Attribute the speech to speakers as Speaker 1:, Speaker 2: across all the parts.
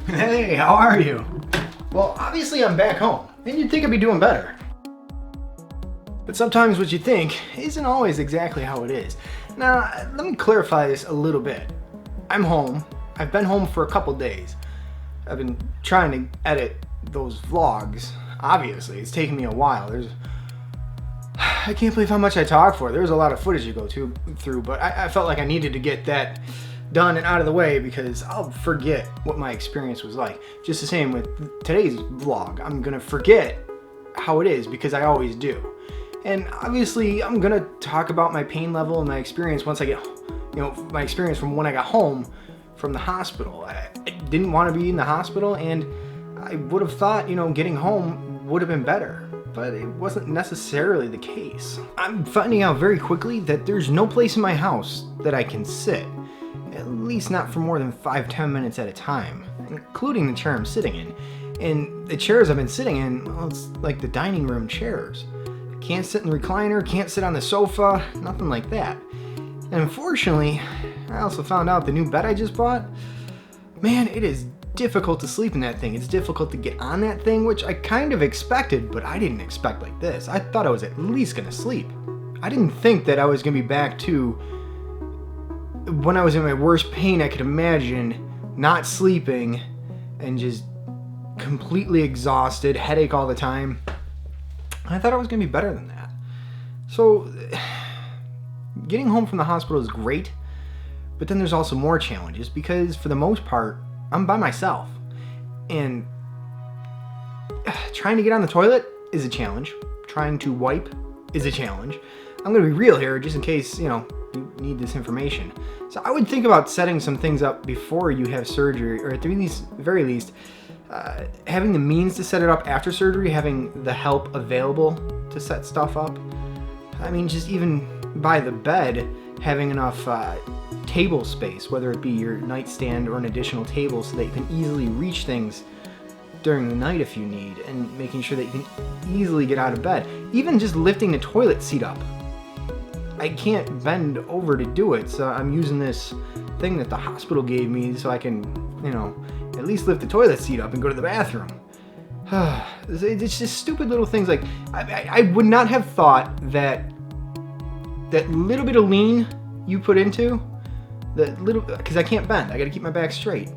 Speaker 1: Hey, how are you? Well, obviously I'm back home, and you'd think I'd be doing better. But sometimes what you think isn't always exactly how it is. Now, let me clarify this a little bit. I'm home. I've been home for a couple days. I've been trying to edit those vlogs. Obviously, it's taken me a while. I can't believe how much I talk for. There's a lot of footage to go through, but I felt like I needed to get that done and out of the way because I'll forget what my experience was like. Just the same with today's vlog. I'm gonna forget how it is because I always do. And obviously I'm gonna talk about my pain level and my experience once I get, my experience from when I got home from the hospital. I didn't want to be in the hospital, and I would have thought, getting home would have been better, but it wasn't necessarily the case. I'm finding out very quickly that there's no place in my house that I can sit. At least not for more than 5-10 minutes at a time, including the chair I'm sitting in. And the chairs I've been sitting in, well, it's like the dining room chairs. Can't sit in the recliner, can't sit on the sofa, nothing like that. And unfortunately, I also found out the new bed I just bought, man, it is difficult to sleep in that thing. It's difficult to get on that thing, which I kind of expected, but I didn't expect like this. I thought I was at least gonna sleep. I didn't think that I was gonna be back to when I was in my worst pain I could imagine, not sleeping and just completely exhausted, headache all the time. I thought I was gonna be better than that. So getting home from the hospital is great, but then there's also more challenges because for the most part, I'm by myself. And trying to get on the toilet is a challenge. Trying to wipe is a challenge. I'm gonna be real here just in case, you need this information. So I would think about setting some things up before you have surgery, or at the very least, having the means to set it up after surgery, having the help available to set stuff up. I mean, just even by the bed, having enough table space, whether it be your nightstand or an additional table so that you can easily reach things during the night if you need, and making sure that you can easily get out of bed. Even just lifting the toilet seat up. I can't bend over to do it, so I'm using this thing that the hospital gave me so I can, at least lift the toilet seat up and go to the bathroom. It's just stupid little things like, I would not have thought that little bit of lean you put into, because I can't bend, I gotta keep my back straight.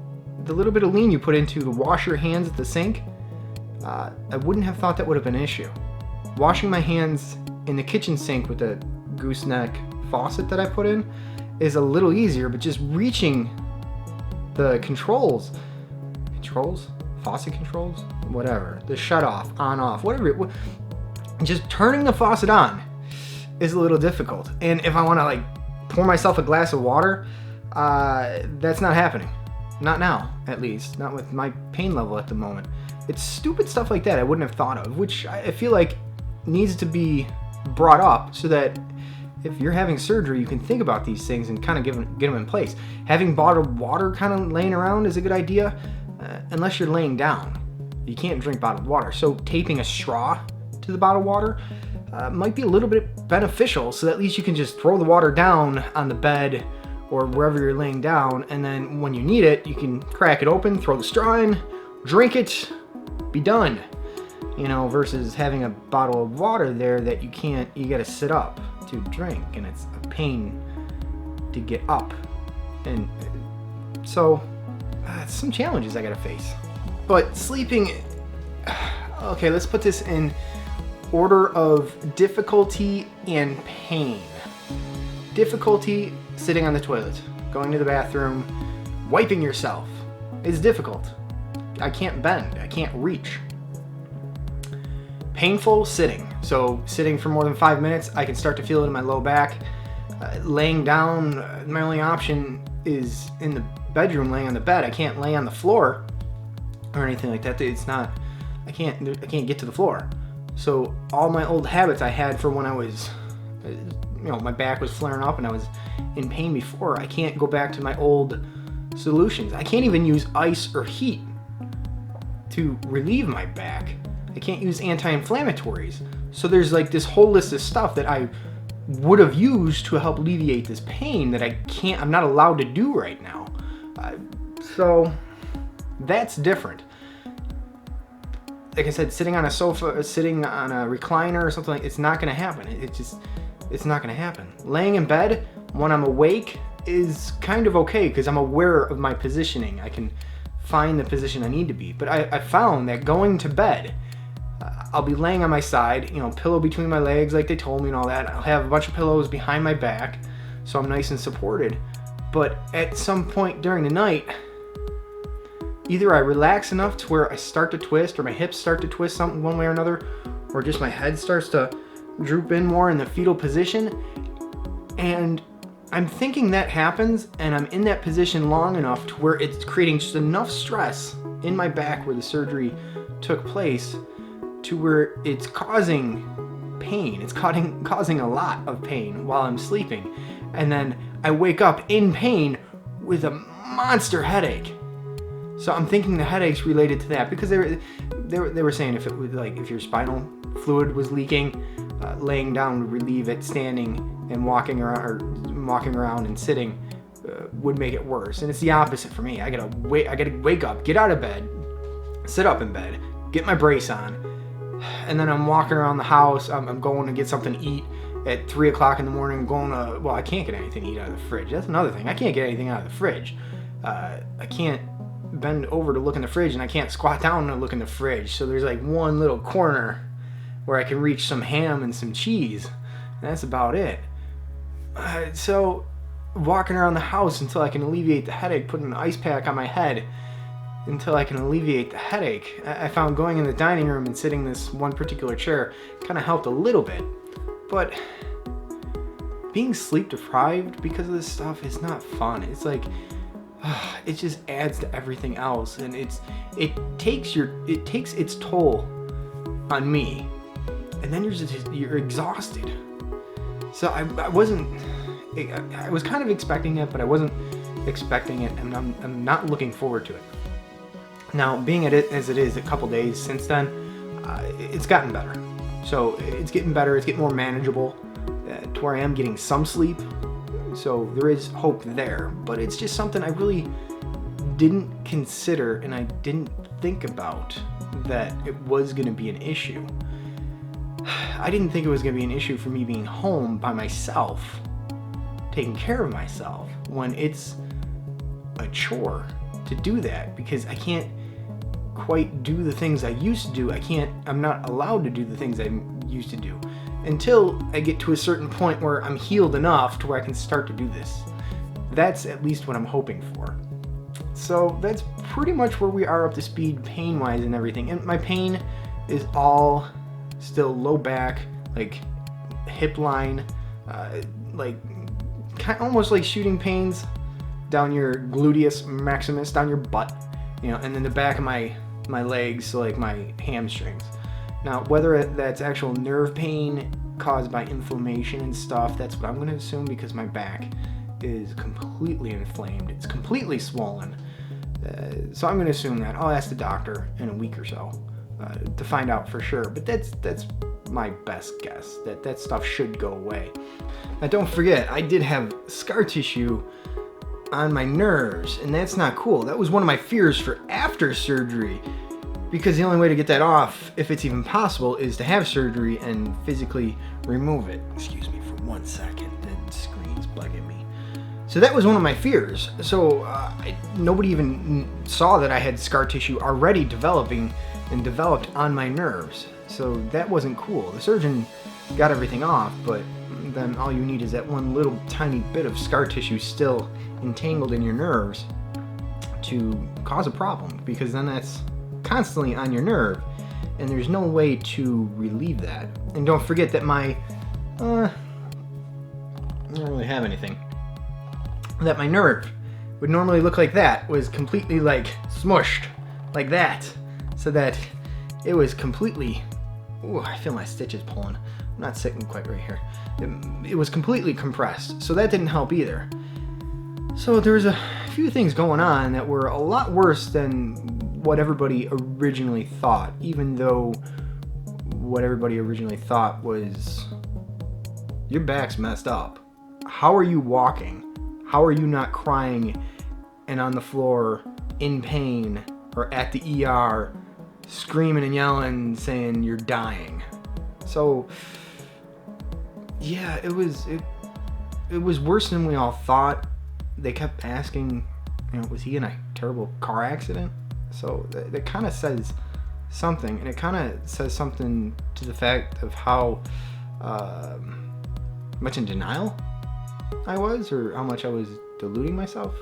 Speaker 1: The little bit of lean you put into to wash your hands at the sink, I wouldn't have thought that would have been an issue. Washing my hands in the kitchen sink with a gooseneck faucet that I put in is a little easier, but just reaching the faucet controls, whatever, the shut off, on off, whatever, just turning the faucet on is a little difficult. And if I want to pour myself a glass of water, that's not happening. Not now, at least, not with my pain level at the moment. It's stupid stuff like that I wouldn't have thought of, which I feel like needs to be brought up so that if you're having surgery, you can think about these things and kind of get them in place. Having bottled water kind of laying around is a good idea, unless you're laying down. You can't drink bottled water. So taping a straw to the bottled water might be a little bit beneficial, so that at least you can just throw the water down on the bed or wherever you're laying down, and then when you need it, you can crack it open, throw the straw in, drink it, be done. Versus having a bottle of water there that you gotta sit up to drink, and it's a pain to get up. And so, some challenges I gotta face. But sleeping, okay, let's put this in order of difficulty and pain. Difficulty, sitting on the toilet, going to the bathroom, wiping yourself is difficult. I can't bend, I can't reach. Painful, sitting. So sitting for more than 5 minutes, I can start to feel it in my low back. Laying down, my only option is in the bedroom, laying on the bed. I can't lay on the floor or anything like that. I can't get to the floor. So all my old habits I had for when I was, my back was flaring up and I was in pain before, I can't go back to my old solutions. I can't even use ice or heat to relieve my back. I can't use anti-inflammatories. So there's this whole list of stuff that I would have used to help alleviate this pain that I'm not allowed to do right now. So That's different. Like I said, sitting on a sofa, sitting on a recliner or something, it's not gonna happen. It's not gonna happen. Laying in bed when I'm awake is kind of okay because I'm aware of my positioning. I can find the position I need to be. But I found that going to bed, I'll be laying on my side, you know, pillow between my legs like they told me and all that. I'll have a bunch of pillows behind my back so I'm nice and supported. But at some point during the night, either I relax enough to where I start to twist or my hips start to twist something one way or another, or just my head starts to droop in more in the fetal position. And I'm thinking that happens and I'm in that position long enough to where it's creating just enough stress in my back where the surgery took place to where it's causing pain. It's causing a lot of pain while I'm sleeping. And then I wake up in pain with a monster headache. So I'm thinking the headache's related to that because they were saying if it was like if your spinal fluid was leaking, laying down would relieve it. Standing and walking around and sitting would make it worse. And it's the opposite for me. I gotta wake up, get out of bed, sit up in bed, get my brace on, and then I'm walking around the house. I'm going to get something to eat at 3 o'clock in the morning. I'm going to, well, I can't get anything to eat out of the fridge. That's another thing. I can't get anything out of the fridge. I can't bend over to look in the fridge, and I can't squat down to look in the fridge. So there's like one little corner where I can reach some ham and some cheese. And that's about it. So walking around the house until I can alleviate the headache, putting an ice pack on my head until I can alleviate the headache. I found going in the dining room and sitting this one particular chair kind of helped a little bit. But being sleep deprived because of this stuff is not fun. It's like, it just adds to everything else, and it takes its toll on me, and then you're exhausted. So I was kind of expecting it, but I wasn't expecting it, and I'm not looking forward to it. Now, being at it as it is, a couple days since then, it's gotten better. So it's getting better. It's getting more manageable to where I am getting some sleep. So there is hope there, but it's just something I really didn't consider and I didn't think about that it was going to be an issue. I didn't think it was going to be an issue for me being home by myself, taking care of myself, when it's a chore to do that because I can't quite do the things I used to do. I'm not allowed to do the things I used to do until I get to a certain point where I'm healed enough to where I can start to do this. That's at least what I'm hoping for. So that's pretty much where we are up to speed pain-wise and everything. And my pain is all still low back, like hip line, like almost like shooting pains down your gluteus maximus, down your butt, and then the back of my legs, so like my hamstrings. Now, whether that's actual nerve pain caused by inflammation and stuff, that's what I'm going to assume because my back is completely inflamed. It's completely swollen. So I'm going to assume that. I'll ask the doctor in a week or so to find out for sure. But that's my best guess, that stuff should go away. Now, don't forget, I did have scar tissue on my nerves, and that's not cool. That was one of my fears for after surgery. Because the only way to get that off, if it's even possible, is to have surgery and physically remove it. Excuse me for 1 second, the screen's bugging me. So that was one of my fears. So nobody even saw that I had scar tissue already developed on my nerves. So that wasn't cool. The surgeon got everything off, but then all you need is that one little tiny bit of scar tissue still entangled in your nerves to cause a problem, because then that's constantly on your nerve, and there's no way to relieve that. And don't forget that I don't really have anything. That my nerve would normally look like that was completely like smushed like that, so that it was completely, I feel my stitches pulling. I'm not sitting quite right here. It was completely compressed, so that didn't help either. So there was a few things going on that were a lot worse than what everybody originally thought, even though what everybody originally thought was, your back's messed up. How are you walking? How are you not crying and on the floor in pain or at the ER screaming and yelling saying you're dying. So yeah, it was worse than we all thought. They kept asking, was he in a terrible car accident? So that kind of says something, and it kind of says something to the fact of how much in denial I was, or how much I was deluding myself,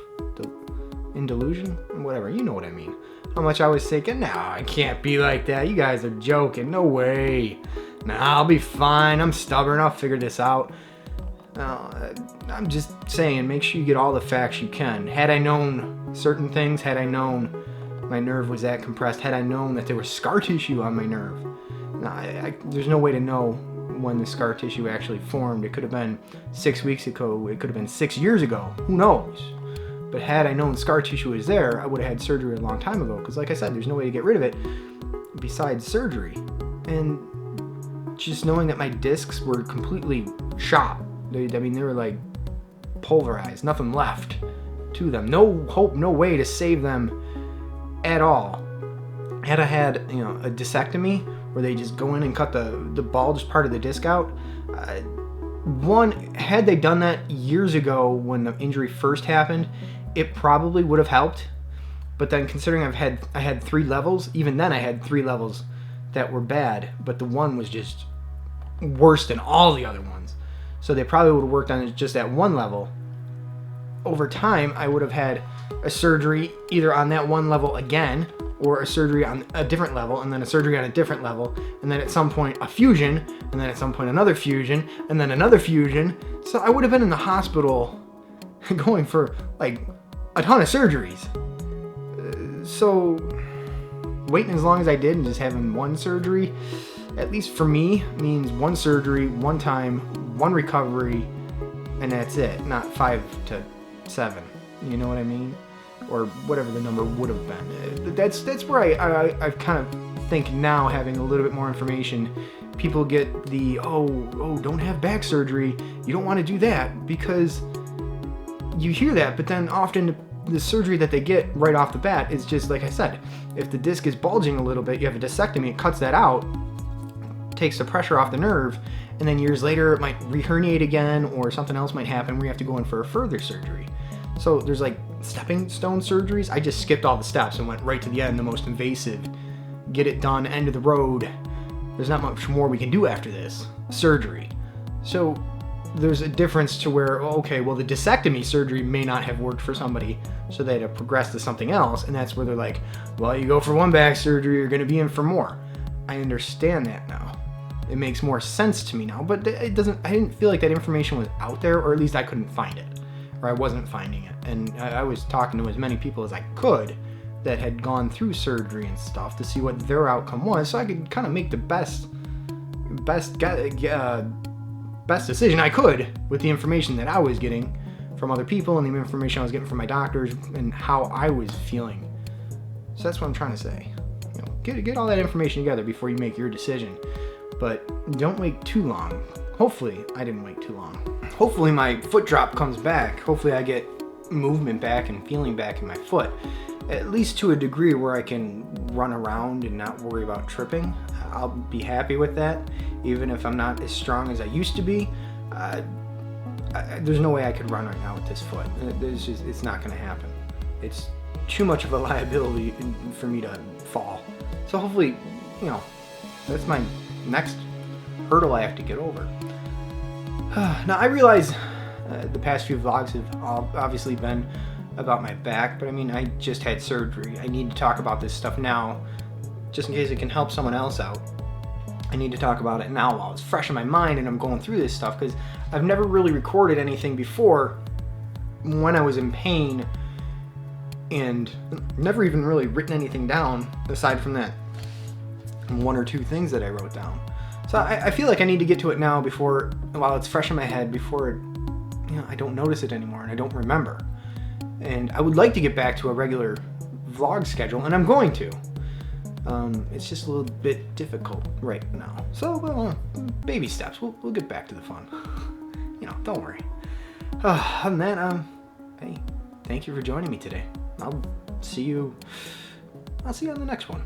Speaker 1: in delusion, whatever, you know what I mean. How much I was thinking, nah, I can't be like that. You guys are joking. No way. Nah, I'll be fine. I'm stubborn. I'll figure this out. I'm just saying, make sure you get all the facts you can. Had I known certain things, had I known my nerve was that compressed, had I known that there was scar tissue on my nerve, there's no way to know when the scar tissue actually formed. It could have been 6 weeks ago. It could have been 6 years ago. Who knows? But had I known scar tissue was there, I would have had surgery a long time ago. Because like I said, there's no way to get rid of it besides surgery. And just knowing that my discs were completely shot. They were like pulverized. Nothing left to them. No hope, no way to save them at all. Had I had, a discectomy where they just go in and cut the bulged part of the disc out, had they done that years ago when the injury first happened, it probably would have helped. But then considering I had 3 levels, even then I had 3 levels that were bad, but the one was just worse than all the other ones. So they probably would have worked on it just at 1 level. Over time, I would have had a surgery either on that 1 level again, or a surgery on a different level, and then a surgery on a different level, and then at some point a fusion, and then at some point another fusion, and then another fusion. So I would have been in the hospital going for like a ton of surgeries. So waiting as long as I did and just having 1 surgery, at least for me, means 1 surgery, 1 time, 1 recovery, and that's it. Not 5 to 7. You know what I mean? Or whatever the number would have been. That's where I kind of think now, having a little bit more information, people get the, oh, don't have back surgery. You don't want to do that, because you hear that, but then often the surgery that they get right off the bat is just, like I said, if the disc is bulging a little bit, you have a discectomy, it cuts that out, takes the pressure off the nerve, and then years later it might re-herniate again, or something else might happen where you have to go in for a further surgery. So there's like stepping stone surgeries. I just skipped all the steps and went right to the end, the most invasive. Get it done, end of the road. There's not much more we can do after this. Surgery. So there's a difference to where, okay, well, the discectomy surgery may not have worked for somebody, so they had to progress to something else, and that's where they're like, well, you go for 1 back surgery, you're going to be in for more. I understand that now. It makes more sense to me now, but I didn't feel like that information was out there, or at least I couldn't find it. Or I wasn't finding it. And I was talking to as many people as I could that had gone through surgery and stuff to see what their outcome was, so I could kind of make the best decision I could with the information that I was getting from other people and the information I was getting from my doctors and how I was feeling. So that's what I'm trying to say. Get all that information together before you make your decision. But don't wait too long. Hopefully, I didn't wait too long. Hopefully my foot drop comes back. Hopefully I get movement back and feeling back in my foot. At least to a degree where I can run around and not worry about tripping. I'll be happy with that. Even if I'm not as strong as I used to be. There's no way I could run right now with this foot. It's not going to happen. It's too much of a liability for me to fall. So hopefully, that's my next hurdle I have to get over. Now I realize the past few vlogs have obviously been about my back, but I just had surgery. I need to talk about this stuff now, just in case it can help someone else out. I need to talk about it now while it's fresh in my mind and I'm going through this stuff, because I've never really recorded anything before when I was in pain, and never even really written anything down aside from that 1 or 2 things that I wrote down. So I feel like I need to get to it now while it's fresh in my head, before I don't notice it anymore and I don't remember. And I would like to get back to a regular vlog schedule, and I'm going to. It's just a little bit difficult right now. So, baby steps. We'll get back to the fun. Don't worry. Other than that, hey, thank you for joining me today. I'll see you I'll see you on the next one.